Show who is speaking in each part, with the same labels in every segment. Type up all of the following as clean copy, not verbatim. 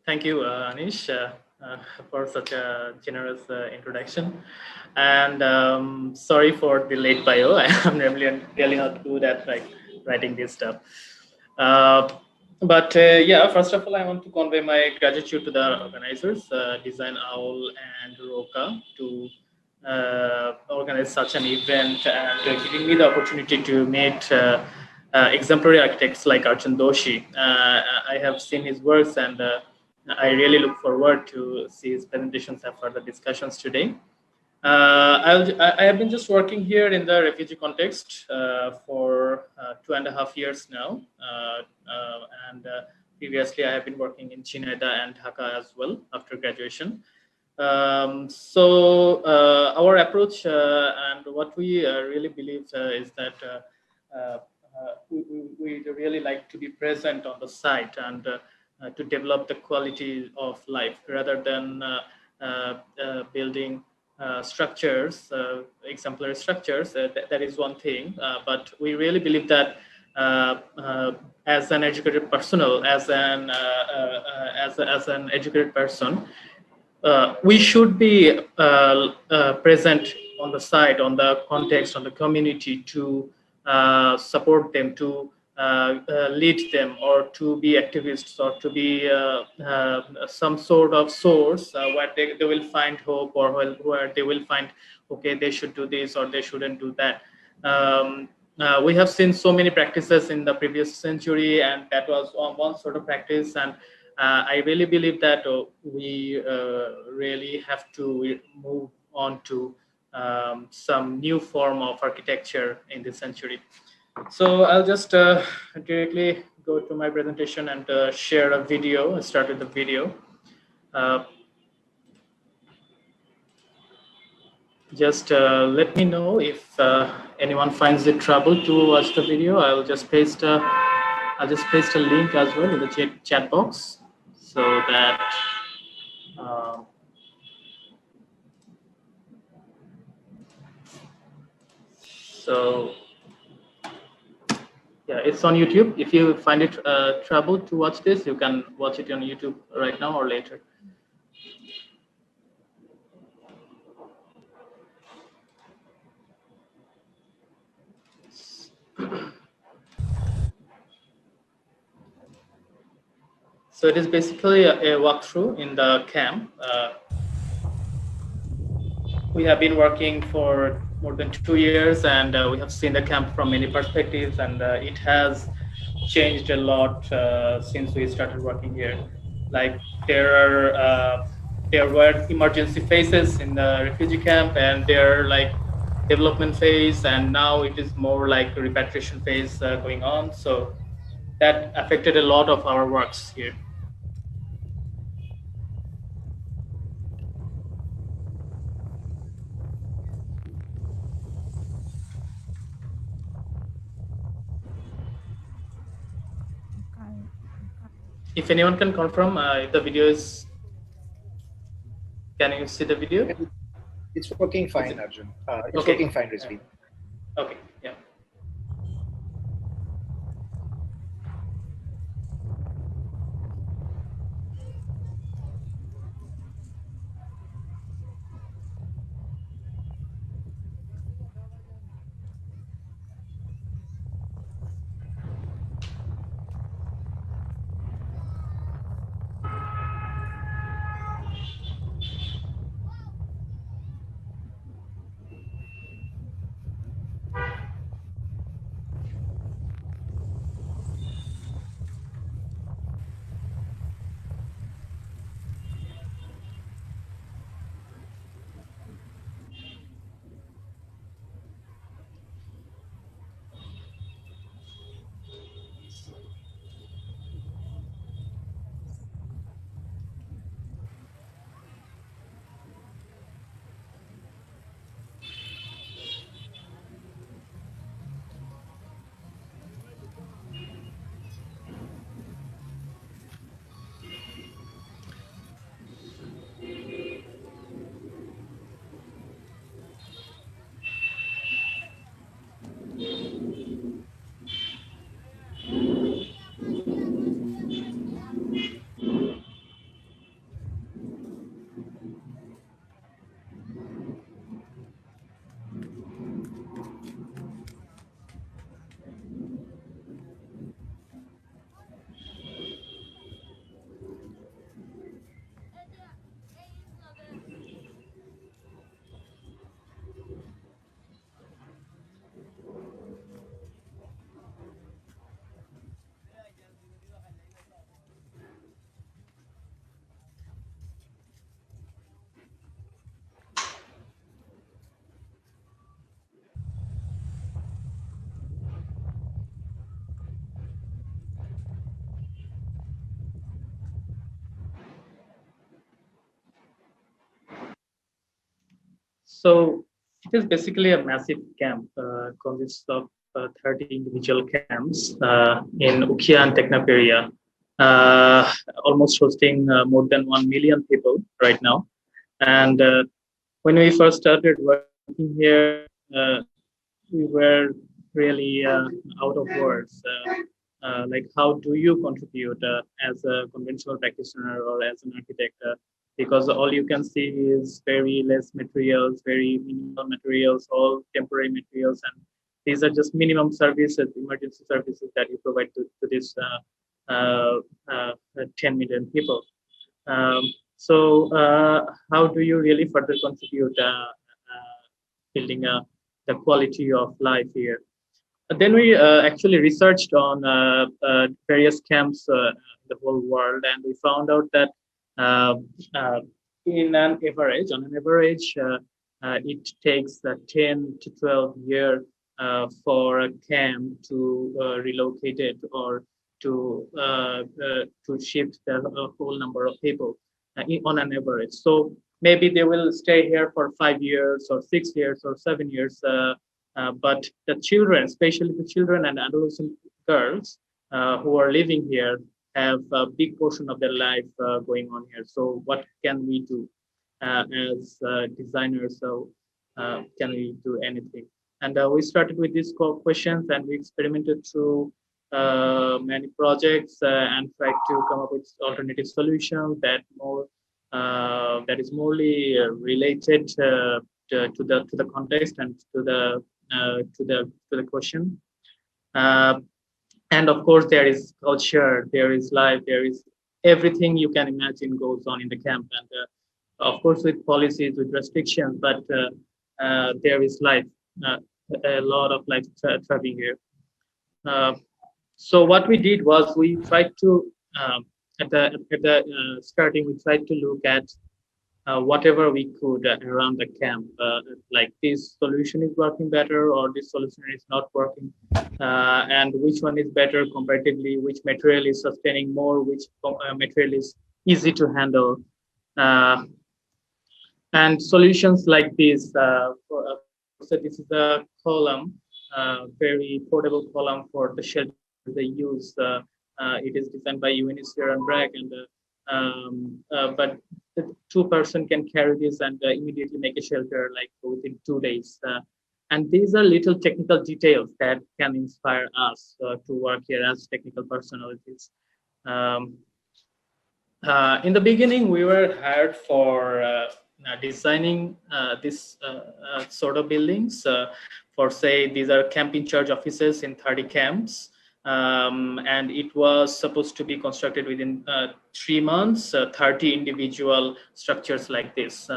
Speaker 1: Thank you, Anish, for such a generous introduction. And sorry for the late bio. I am really not good at like writing this stuff. Uh, but yeah, first of all, I want to convey my gratitude to the organizers, Design Owl and Roca, to organize such an event and giving me the opportunity to meet exemplary architects like Archon Doshi. I have seen his works and I really look forward to see his presentations and further discussions today. I have been just working here in the refugee context for 2.5 years now. And previously, I have been working in Chinaida and Dhaka as well after graduation. Our approach and what we really believe is that we really like to be present on the site and to develop the quality of life rather than building structures, exemplary structures. That is one thing, but we really believe that as an educated personnel, as an educated person, we should be present on the site, on the context, on the community to support them, to lead them, or to be activists, or to be some sort of source where they will find hope, or where they will find, okay, they should do this or they shouldn't do that. We have seen so many practices in the previous century, and that was one sort of practice. And I really believe that we really have to move on to some new form of architecture in this century. So I'll just directly go to my presentation and share a video. I'll start with the video. Just let me know if anyone finds it trouble to watch the video. I'll just paste a link as well in the chat box, so that yeah, it's on YouTube. If you find it trouble to watch this, you can watch it on YouTube right now or later. So it is basically a walkthrough in the camp. We have been working for more than 2 years, and we have seen the camp from many perspectives, and it has changed a lot since we started working here. Like there were emergency phases in the refugee camp, and there are like development phase, and now it is more like a repatriation phase going on. So that affected a lot of our works here. If anyone can confirm if the video is, can you see the video?
Speaker 2: It's working fine, Arjun. It's working fine, Rizvi.
Speaker 1: Okay, yeah. So it is basically a massive camp, consists of 30 individual camps in Ukia and Teknaperia, uh, almost hosting more than 1 million people right now. And when we first started working here, we were really out of words. Like, how do you contribute as a conventional practitioner or as an architect? Because all you can see is very less materials, very minimal materials, all temporary materials, and these are just minimum services, emergency services that you provide to this 10 million people. Um, so, how do you really further contribute building the quality of life here? Then we actually researched on various camps in the whole world, and we found out that uh, uh, on an average, it takes 10 to 12 years for a camp to relocate it or to shift the whole number of people on an average. So maybe they will stay here for 5 years or 6 years or 7 years. But the children, especially the children and adolescent girls who are living here, have a big portion of their life going on here. So what can we do as designers? So can we do anything? And we started with these questions, and we experimented through many projects and tried to come up with alternative solutions that is morely related to the context and to the question. Uh, and of course, there is culture, there is life, there is everything you can imagine goes on in the camp, and of course with policies, with restrictions, but there is life, uh, a lot of life thriving here. Uh, so what we did was we tried to starting we tried to look at whatever we could around the camp, like this solution is working better or this solution is not working, and which one is better comparatively, which material is sustaining more, which material is easy to handle. Uh, and solutions like this, for example, so this is a column, very portable column for the shelters they use. It is designed by UNHCR and BRAC, and but the two-person can carry this and immediately make a shelter like within 2 days. And these are little technical details that can inspire us to work here as technical personalities. Um, in the beginning, we were hired for designing this sort of buildings. For say, these are camp in charge offices in 30 camps. And it was supposed to be constructed within 3 months, 30 individual structures like this.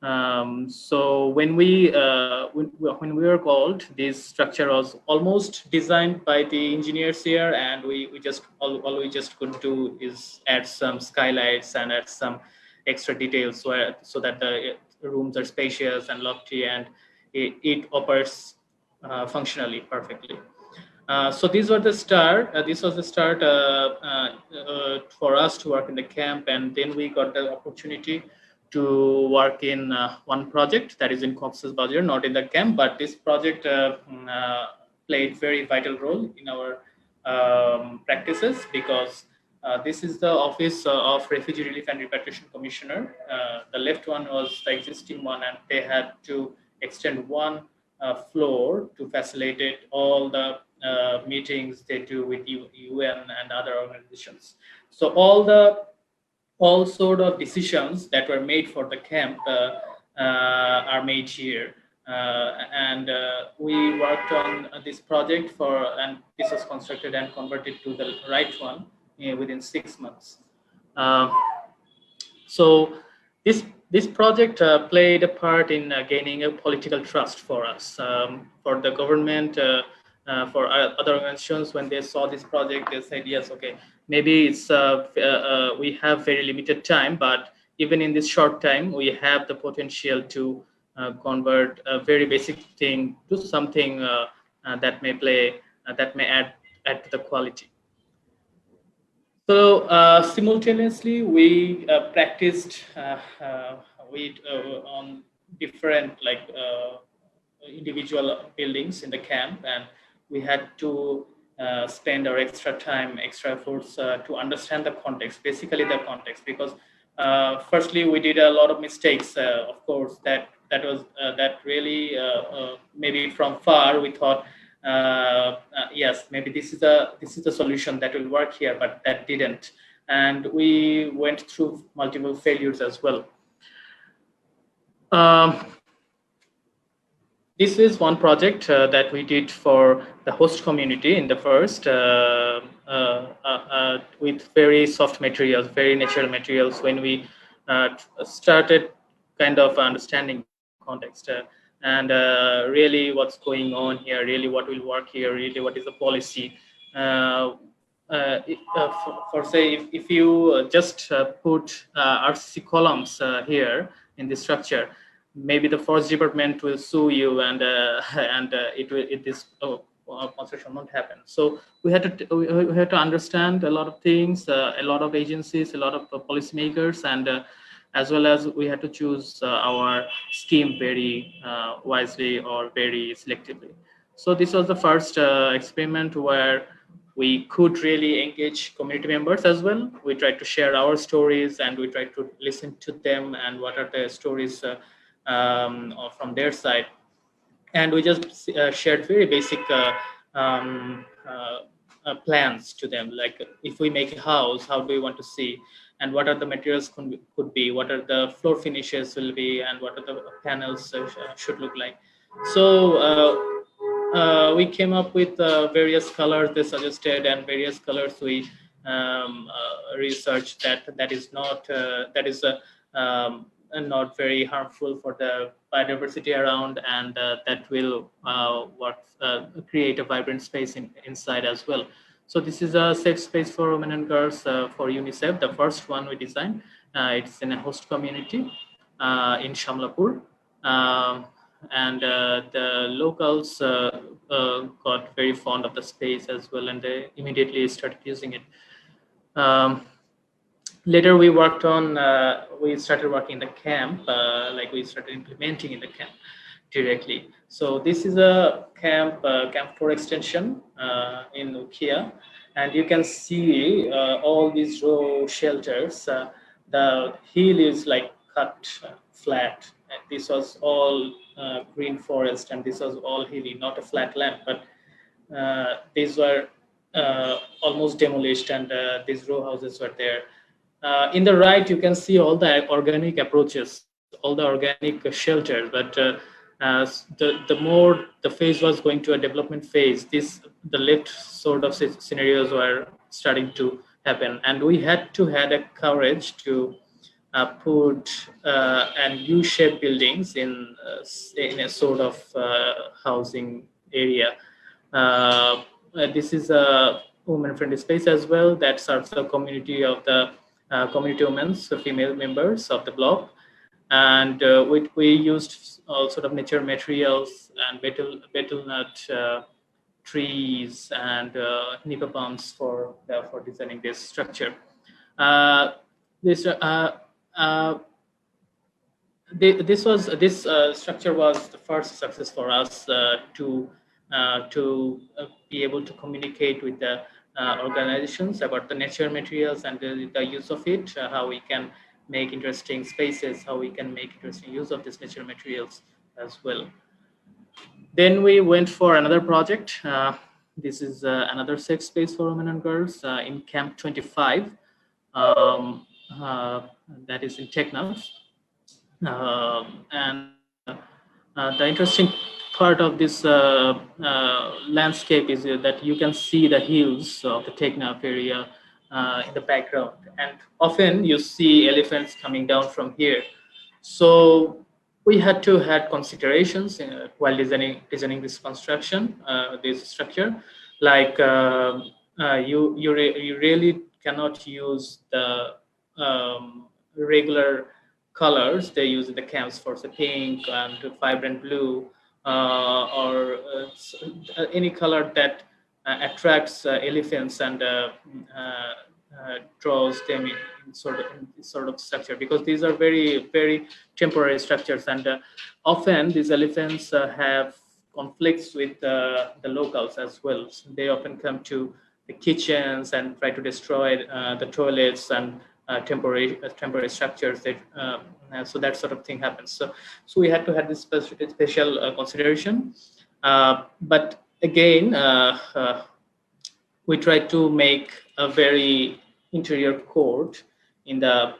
Speaker 1: So when we were called, this structure was almost designed by the engineers here, and we just all we just could do is add some skylights and add some extra details so that the rooms are spacious and lofty, and it operates functionally perfectly. So these were the start. This was the start for us to work in the camp, and then we got the opportunity to work in one project that is in Cox's Bazar, not in the camp, but this project played very vital role in our practices, because this is the office of Refugee Relief and Repatriation Commissioner. The left one was the existing one, and they had to extend one floor to facilitate all the meetings they do with UN and other organizations. So all sort of decisions that were made for the camp are made here. And we worked on this project and this was constructed and converted to the right one within 6 months. Uh, so this project played a part in gaining a political trust for us, for the government, for other organizations. When they saw this project, they said, yes, okay, maybe we have very limited time, but even in this short time, we have the potential to convert a very basic thing to something that may add to the quality. So simultaneously, we practiced on different individual buildings in the camp, and we had to spend our extra time, extra efforts to understand the context, basically the context, because firstly we did a lot of mistakes. Of course, that really maybe from far we thought yes, maybe this is the solution that will work here, but that didn't, and we went through multiple failures as well. Um, this is one project that we did for the host community in the first, with very soft materials, very natural materials. When we started kind of understanding the context and really what's going on here, really what will work here, really what is the policy. For say, if you just put RCC columns here in the structure, maybe the forest department will sue you, and this construction won't happen. So we had to understand a lot of things, a lot of agencies, a lot of policymakers, and as well as we had to choose our scheme very wisely or very selectively. So this was the first experiment where we could really engage community members as well. We tried to share our stories, and we tried to listen to them and what are the stories from their side. And we just shared very basic plans to them, like if we make a house, how do we want to see, and what are the materials could be, what are the floor finishes will be, and what are the panels should look like. So we came up with various colors they suggested, and various colors we researched that is not very harmful for the biodiversity around, and that will create a vibrant space inside as well. So this is a safe space for women and girls for UNICEF, the first one we designed. It's in a host community in Shamlapur. And the locals got very fond of the space as well, and they immediately started using it. Later we started working in the camp, we started implementing in the camp directly. So this is a camp for extension in Nokia, and you can see all these row shelters. The hill is like cut flat. And this was all green forest, and this was all hilly, not a flat land, but these were almost demolished, and these row houses were there. In the right, you can see all the organic approaches, all the organic shelters. But the more the phase was going to a development phase, the left sort of scenarios were starting to happen, and we had to had a courage to put and U-shaped buildings in a sort of housing area. This is a women-friendly space as well that serves the community of the community women, so female members of the block. And we used all sort of nature materials and betel nut trees and nipa palms for designing this structure. Uh, this uh, this structure was the first success for us to be able to communicate with the organizations about the nature materials and the use of it, how we can make interesting spaces, how we can make interesting use of these natural materials as well. Then we went for another project. This is another safe space for women and girls in Camp 25. Um, uh, that is in Teknaf. And the interesting part of this landscape is that you can see the hills of the Teknaf area in the background, and often you see elephants coming down from here. So we had to had considerations while designing this construction, this structure, like you really cannot use the regular colors they use in the camps for the pink and vibrant blue, or any color that attracts elephants and draws them in this sort of structure, because these are very temporary structures, and often these elephants have conflicts with the locals as well. So they often come to the kitchens and try to destroy the toilets and temporary structures. So that sort of thing happens. So we had to have this special consideration. But again, we tried to make a very interior court in the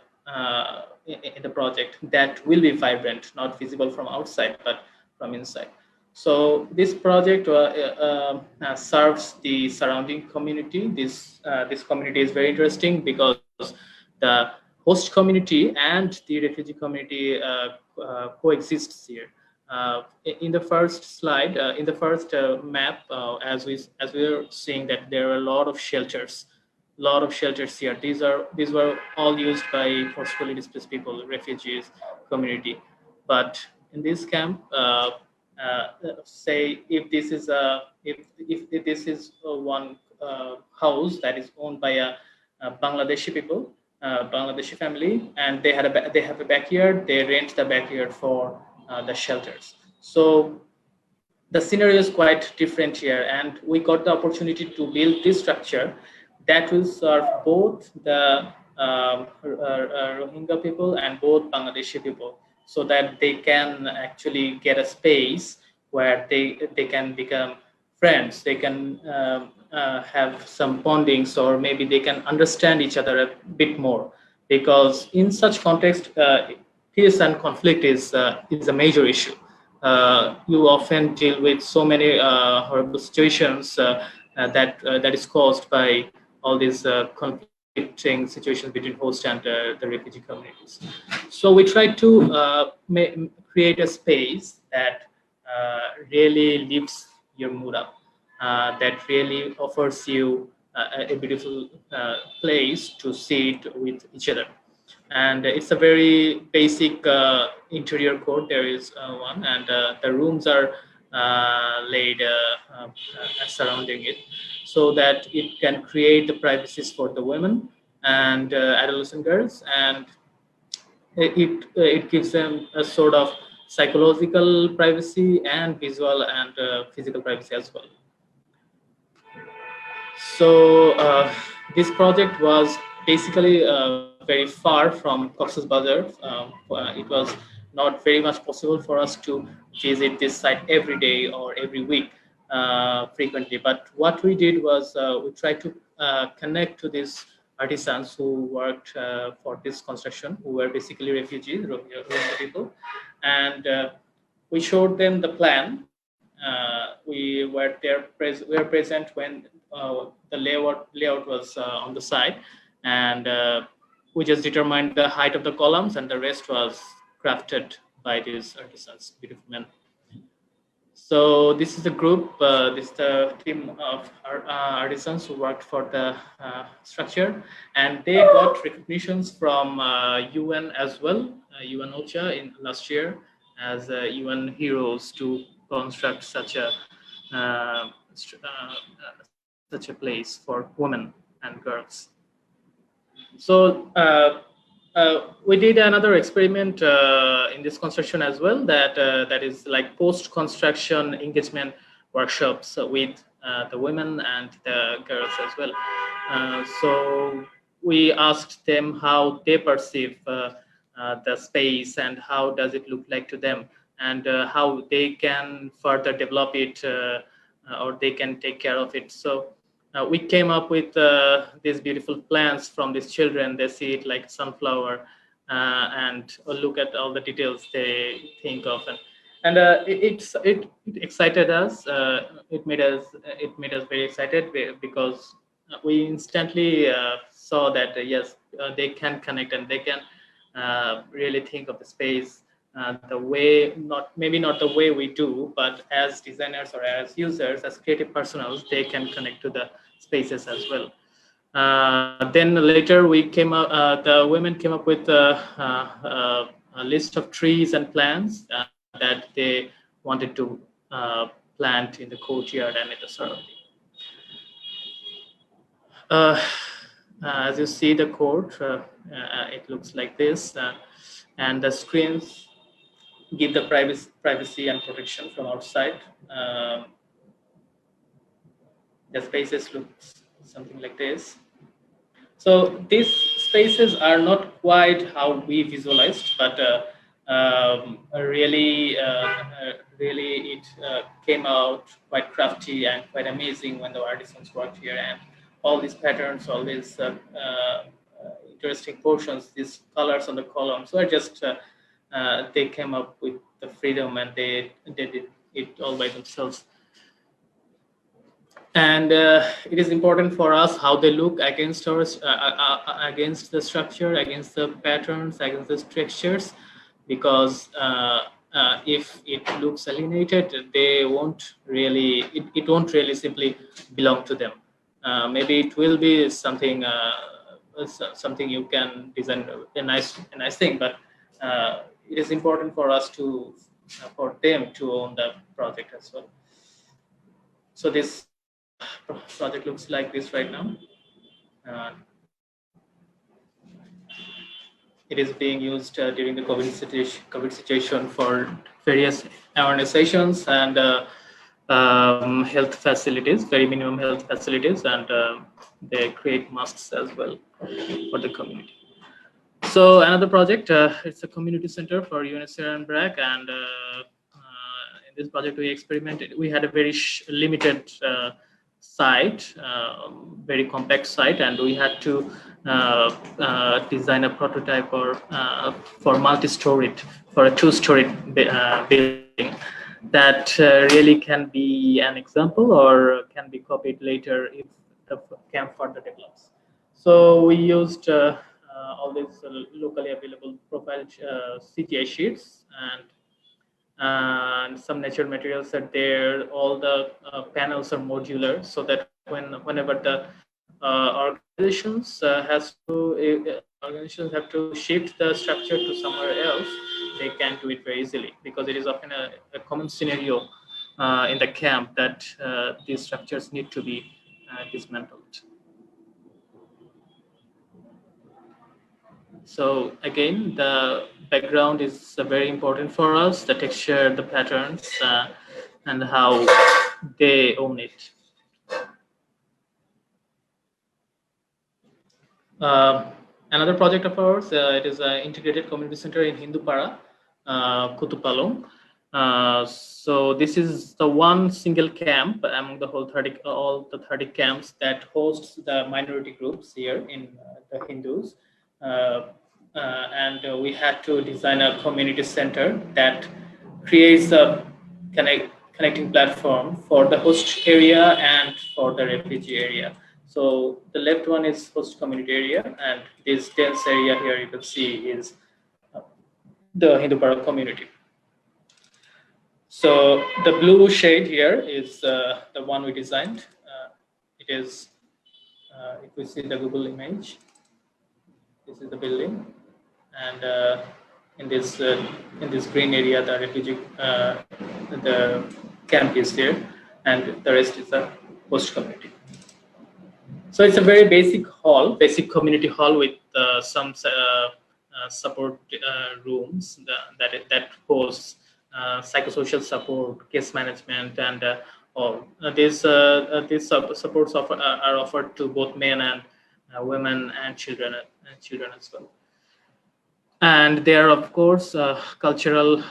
Speaker 1: project that will be vibrant, not visible from outside but from inside. So this project serves the surrounding community. This community is very interesting because the host community and the refugee community coexists here. In the first slide, in the first map, as we are seeing that there are a lot of shelters here. These were all used by forcefully displaced people, refugees community. But in this camp, say if this is one house that is owned by a Bangladeshi people, Bangladeshi family, and they have a backyard. They rent the backyard for the shelters. So the scenario is quite different here, and we got the opportunity to build this structure that will serve both the Rohingya people and both Bangladeshi people, so that they can actually get a space where they can become friends. They can have some bondings, or maybe they can understand each other a bit more, because in such context, peace and conflict is a major issue. You often deal with so many horrible situations that is caused by all these conflicting situations between host and the refugee communities. So we try to create a space that really lifts your mood up, that really offers you a beautiful place to sit with each other. And it's a very basic interior code. There is one, and the rooms are laid surrounding it, so that it can create the privacies for the women and adolescent girls, and it gives them a sort of psychological privacy and visual and physical privacy as well. So this project was basically very far from Cox's Bazar. It was not very much possible for us to visit this site every day or every week frequently. But what we did was we tried to connect to these artisans who worked for this construction, who were basically refugees, Rohingya people, and we showed them the plan. We were present when the layout was on the side, and we just determined the height of the columns, and the rest was crafted by these artisans, beautiful men. So this is the group. This is the team of artisans who worked for the structure, and they got recognitions from UN as well, UN OCHA in last year, as UN heroes to construct such a place for women and girls. So we did another experiment in this construction as well, that is like post-construction engagement workshops with the women and the girls as well. So we asked them how they perceive the space and how does it look like to them, and how they can further develop it or they can take care of it. So we came up with these beautiful plants from these children. They see it like sunflower, and look at all the details they think of, and it excited us. It made us very excited, because we instantly saw that yes, they can connect, and they can really think of the space the way, not the way we do, but as designers or as users, as creative personals, they can connect to the spaces as well. Then later the women came up with a list of trees and plants that they wanted to plant in the courtyard and in the surrounding. Uh, As you see the code, it looks like this, and the screens give the privacy and protection from outside. The spaces look something like this. So these spaces are not quite how we visualized, but really it came out quite crafty and quite amazing when the artisans worked here, and all these patterns, all these interesting portions, these colors on the columns were just they came up with the freedom, and they did it all by themselves. And it is important for us how they look against our against the structure, against the patterns, against the textures, because if it looks alienated, they won't really it won't really simply belong to them. Maybe it will be something something you can design a nice thing, but it is important for us to for them to own the project as well. So this project looks like this right now. Uh, it is being used during the COVID situation for various awareness sessions and health facilities, very minimum health facilities, and they create masks as well for the community. So another project, it's a community center for UNHCR and BRAC, and in this project we experimented. We had a very limited site, very compact site, and we had to design a prototype for multi-storied, for a two-storied building that really can be an example or can be copied later if the camp further develops. So we used all these locally available profile CGI sheets, and some natural materials are there. All the panels are modular, so that whenever the organizations have to shift the structure to somewhere else, they can do it very easily, because it is often a common scenario in the camp that these structures need to be dismantled. So again, the background is very important for us, the texture, the patterns, and how they own it. Another project of ours, it is an integrated community center in Hindupara, Kutupalong. So this is the one single camp among the whole all the 30 camps that hosts the minority groups here in the Hindus. And we had to design a community center that creates a connecting platform for the host area and for the refugee area. So the left one is host community area, and this dense area here you can see is the Hindupara community. So the blue shade here is the one we designed. It is, if we see the Google image, this is the building, and in this green area, the refugee, the camp is there, and the rest is the host community. So it's a very basic community hall with some support rooms that hosts psychosocial support, case management, and all. These supports are offered to both men and women and children as well. And there are, of course, cultural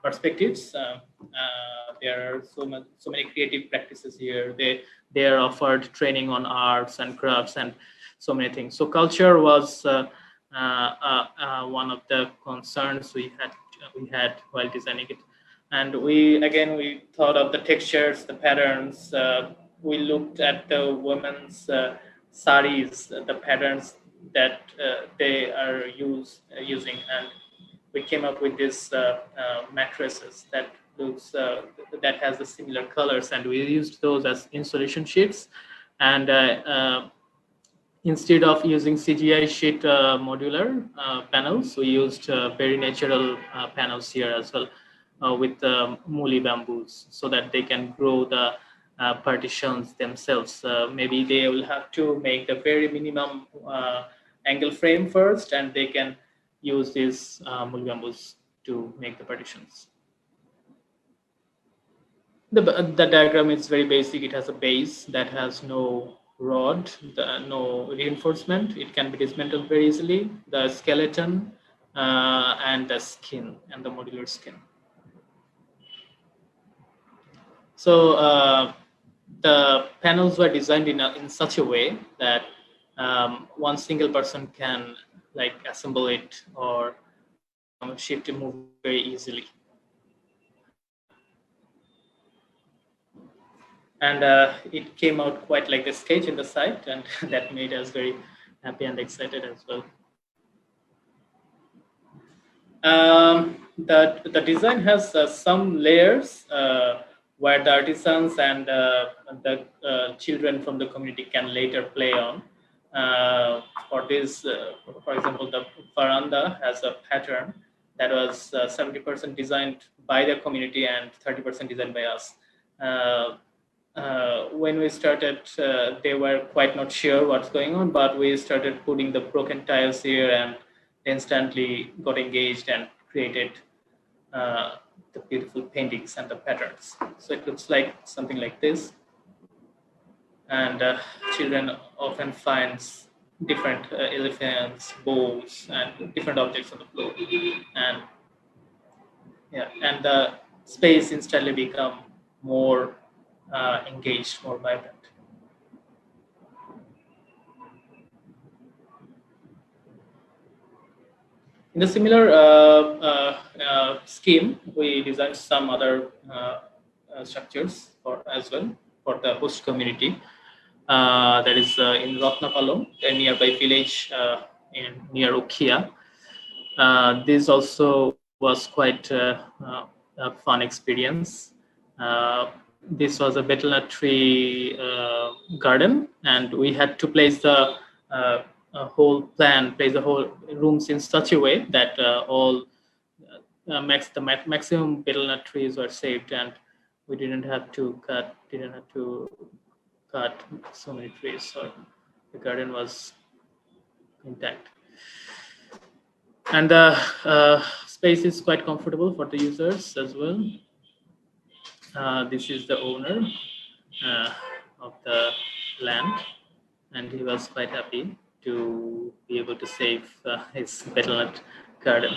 Speaker 1: perspectives. There are so many creative practices here. They are offered training on arts and crafts and so many things. So culture was one of the concerns we had while designing it. And we thought of the textures, the patterns. We looked at the women's saris, the patterns that they are using, and we came up with these mattresses that looks that has the similar colors, and we used those as insulation sheets. And instead of using CGI sheet modular panels, we used very natural panels here as well, with muli bamboos, so that they can grow the partitions themselves. Maybe they will have to make the very minimum angle frame first, and they can use these mulli bamboos to make the partitions. The diagram is very basic. It has a base that has no rod, no reinforcement. It can be dismantled very easily. The skeleton and the skin and the modular skin. So the panels were designed in such a way that one single person can like assemble it or shift and move it very easily. And it came out quite like the sketch in the site, and that made us very happy and excited as well. The design has some layers where the artisans and the children from the community can later play on. For this, for example, the veranda has a pattern that was 70% designed by the community and 30% designed by us. When we started, they were quite not sure what's going on, but we started putting the broken tiles here and instantly got engaged and created the beautiful paintings and the patterns. So it looks like something like this. And children often finds different elephants, bows, and different objects on the floor. And yeah, and the space instantly become more engaged, more vibrant. In a similar scheme, we designed some other structures for as well for the host community. That is in Ratnapalong, a nearby village in near Ukia. This also was quite a fun experience. This was a betel nut tree garden, and we had to place the place the whole rooms in such a way that all maximum betel nut trees were saved, and we didn't have to cut so many trees, so the garden was intact. And the space is quite comfortable for the users as well. This is the owner uh, of the land, and he was quite happy to be able to save his betel nut garden.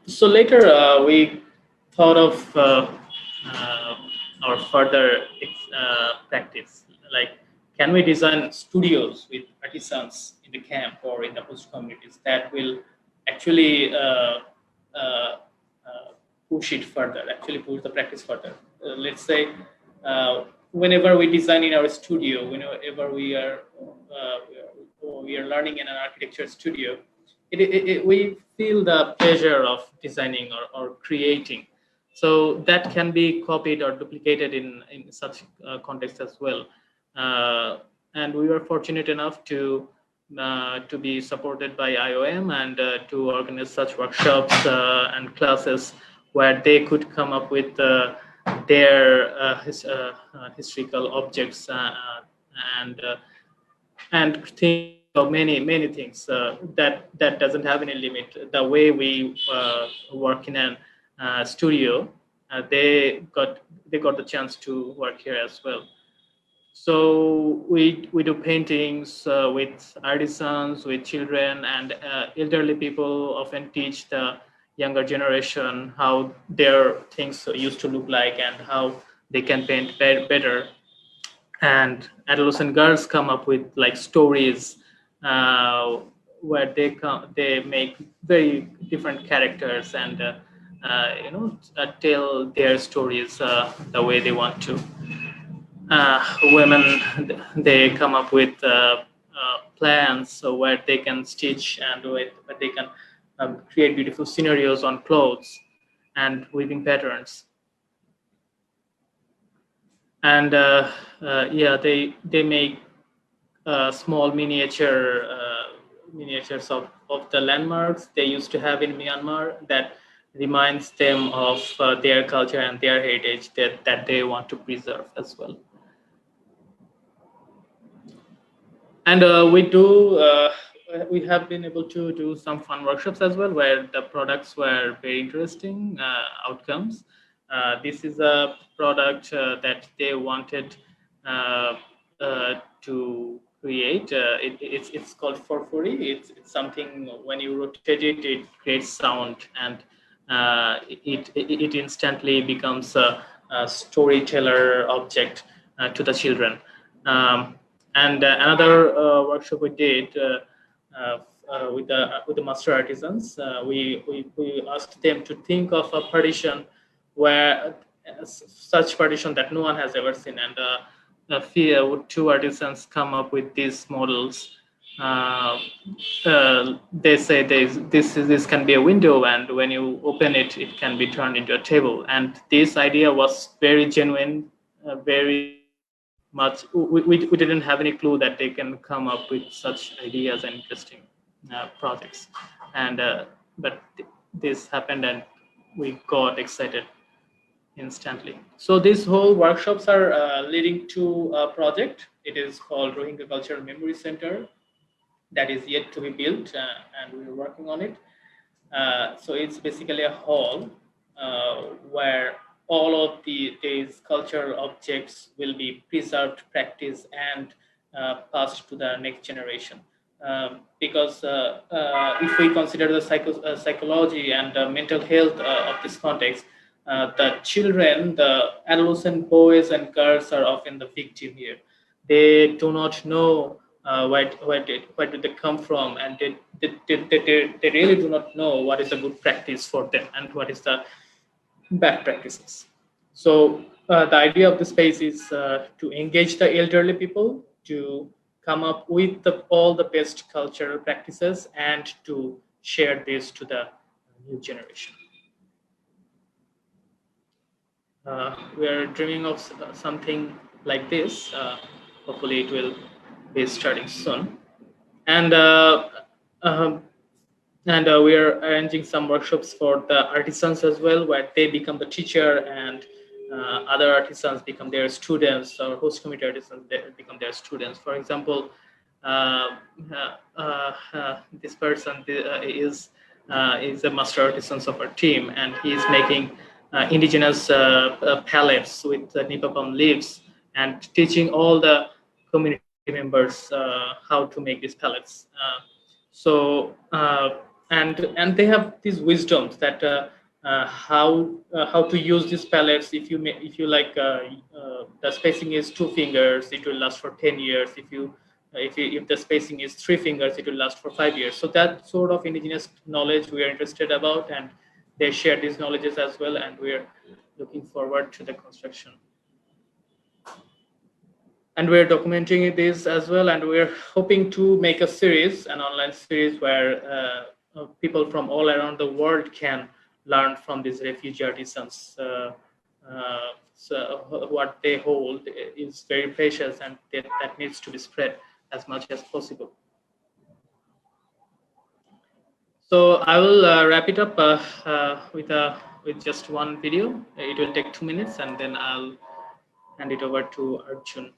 Speaker 1: So later we thought of uh, our further practice, like can we design studios with artisans in the camp or in the host communities that will actually uh, push it further, actually push the practice further. Let's say whenever we design in our studio, whenever we are learning in an architecture studio, we feel the pleasure of designing or creating. So that can be copied or duplicated in such context as well. Uh, and we were fortunate enough to be supported by IOM and to organize such workshops and classes where they could come up with their historical objects and think of many things that doesn't have any limit. The way we work in an studio, they got the chance to work here as well. So we do paintings with artisans, with children, and elderly people often teach the younger generation how their things used to look like and how they can paint better. And adolescent girls come up with like stories uh, where they make very different characters and tell their stories the way they want to. Women, they come up with plans so where they can stitch and where they can create beautiful scenarios on clothes and weaving patterns. And yeah, they make small miniature of the landmarks they used to have in Myanmar that reminds them of their culture and their heritage that they want to preserve as well. And we have been able to do some fun workshops as well where the products were very interesting outcomes. This is a product that they wanted uh, to create. It's called Forfori. It's something when you rotate it, it creates sound, and it instantly becomes a storyteller object to the children. Um, and another workshop we did with the master artisans, we asked them to think of a partition where such partition that no one has ever seen, and would two artisans come up with these models. Uh, they say this can be a window, and when you open it, it can be turned into a table. And this idea was very genuine, very much. We didn't have any clue that they can come up with such ideas and interesting projects, and but this happened, and we got excited instantly. So these whole workshops are leading to a project. It is called Rohingya Cultural Memory Center that is yet to be built, and we're working on it. So it's basically a hall where all of these cultural objects will be preserved, practiced, and passed to the next generation. Because if we consider the psychology and mental health of this context, the children, the adolescent boys and girls are often the victim here. They do not know where did they come from, and they really do not know what is a good practice for them and what is the bad practices. So the idea of the space is to engage the elderly people to come up with all the best cultural practices and to share this to the new generation. We are dreaming of something like this. Hopefully, it will be starting soon. And um, we are arranging some workshops for the artisans as well, where they become the teacher, and other artisans become their students, or host community artisans they become their students. For example, this person is a master artisans of our team, and he is making indigenous palettes with nipa palm leaves, and teaching all the community members how to make these palettes. So and they have these wisdoms that how to use these palettes. If you like the spacing is 2 fingers, it will last for 10 years. If the spacing is 3 fingers, it will last for 5 years. So that sort of indigenous knowledge we are interested about, and they share these knowledges as well, and we are looking forward to the construction. And we're documenting this as well, and we're hoping to make a series, an online series, where people from all around the world can learn from these refugee artisans. So what they hold is very precious, and that needs to be spread as much as possible. So I will wrap it up with just one video. It will take 2 minutes, and then I'll hand it over to Arjun.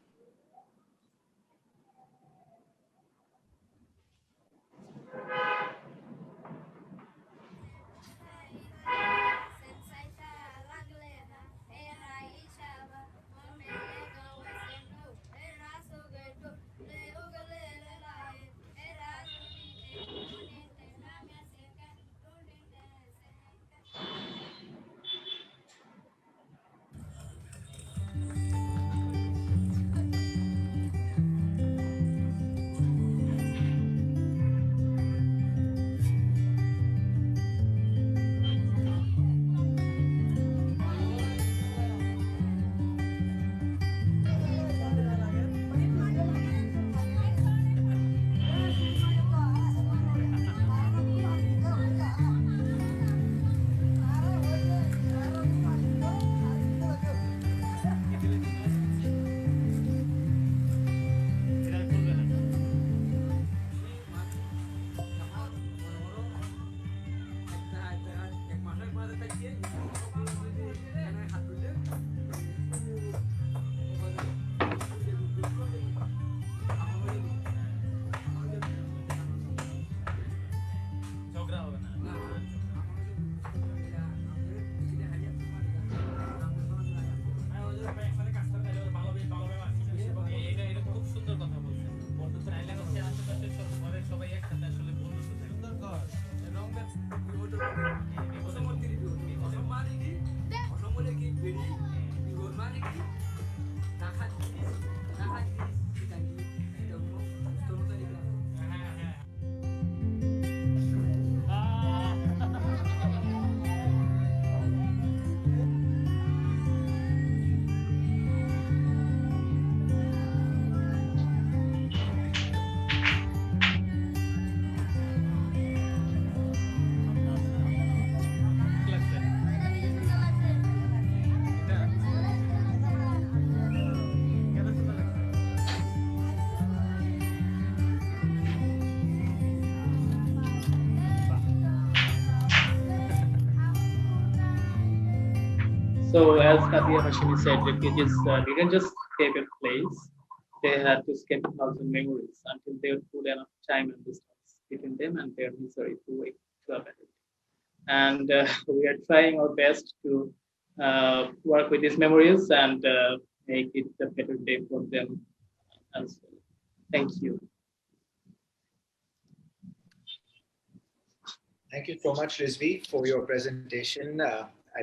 Speaker 1: So, as Katia Hashimi said, refugees didn't just escape a place, they had to escape a thousand memories until they would put enough time and distance between them and their misery to wake to a better day. And we are trying our best to work with these memories and make it a better day for them as well. Thank you.
Speaker 2: Thank you so much, Rizvi, for your presentation.